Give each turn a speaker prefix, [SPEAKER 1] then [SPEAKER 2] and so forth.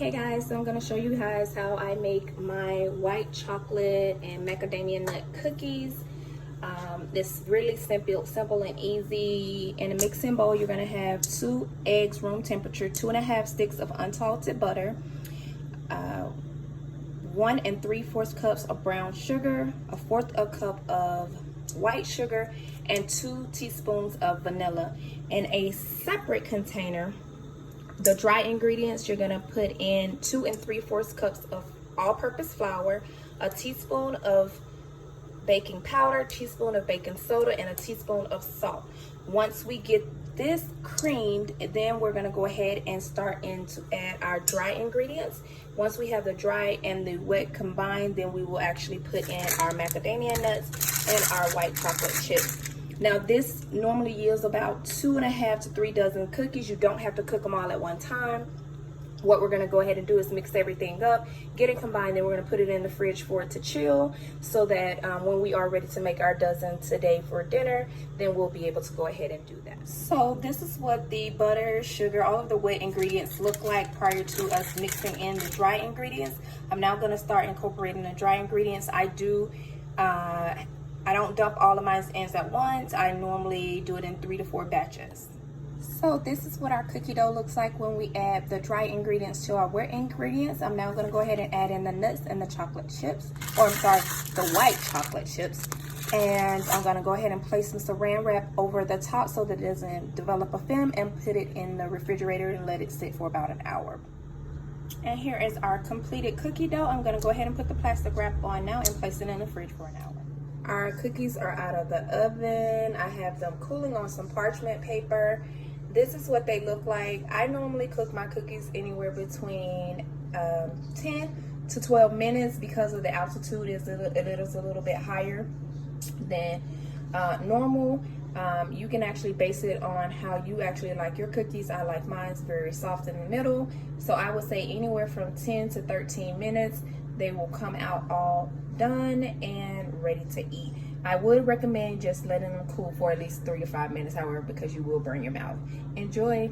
[SPEAKER 1] Okay guys, so I'm going to show you guys how I make my white chocolate and macadamia nut cookies. It's really simple and easy. In a mixing bowl, you're going to have 2 eggs room temperature, 2.5 sticks of unsalted butter, 1 3/4 cups of brown sugar, 1/4 cup of white sugar, and 2 teaspoons of vanilla. In a separate container, the dry ingredients, you're gonna put in 2 3/4 cups of all-purpose flour, a teaspoon of baking powder, teaspoon of baking soda, and a teaspoon of salt. Once we get this creamed, then we're gonna go ahead and start to add our dry ingredients. Once we have the dry and the wet combined, then we will actually put in our macadamia nuts and our white chocolate chips. Now this normally yields about 2.5 to 3 dozen cookies. You don't have to cook them all at one time. What we're gonna go ahead and do is mix everything up, get it combined, then we're gonna put it in the fridge for it to chill so that when we are ready to make our dozen today for dinner, then we'll be able to go ahead and do that. So this is what the butter, sugar, all of the wet ingredients look like prior to us mixing in the dry ingredients. I'm now gonna start incorporating the dry ingredients. I don't dump all of mine in at once. I normally do it in 3 to 4 batches. So this is what our cookie dough looks like when we add the dry ingredients to our wet ingredients. I'm now gonna go ahead and add in the nuts and the chocolate chips, or I'm sorry, the white chocolate chips. And I'm gonna go ahead and place some saran wrap over the top so that it doesn't develop a film, and put it in the refrigerator and let it sit for about an hour. And here is our completed cookie dough. I'm gonna go ahead and put the plastic wrap on now and place it in the fridge for an hour. Our cookies are out of the oven. I have them cooling on some parchment paper. This is what they look like. I normally cook my cookies anywhere between 10 to 12 minutes because of the altitude. It is a little bit higher than normal. You can actually base it on how you actually like your cookies. I like mine very soft in the middle. So I would say anywhere from 10 to 13 minutes, they will come out all done and ready to eat. I would recommend just letting them cool for at least 3 to 5 minutes, however, because you will burn your mouth. Enjoy.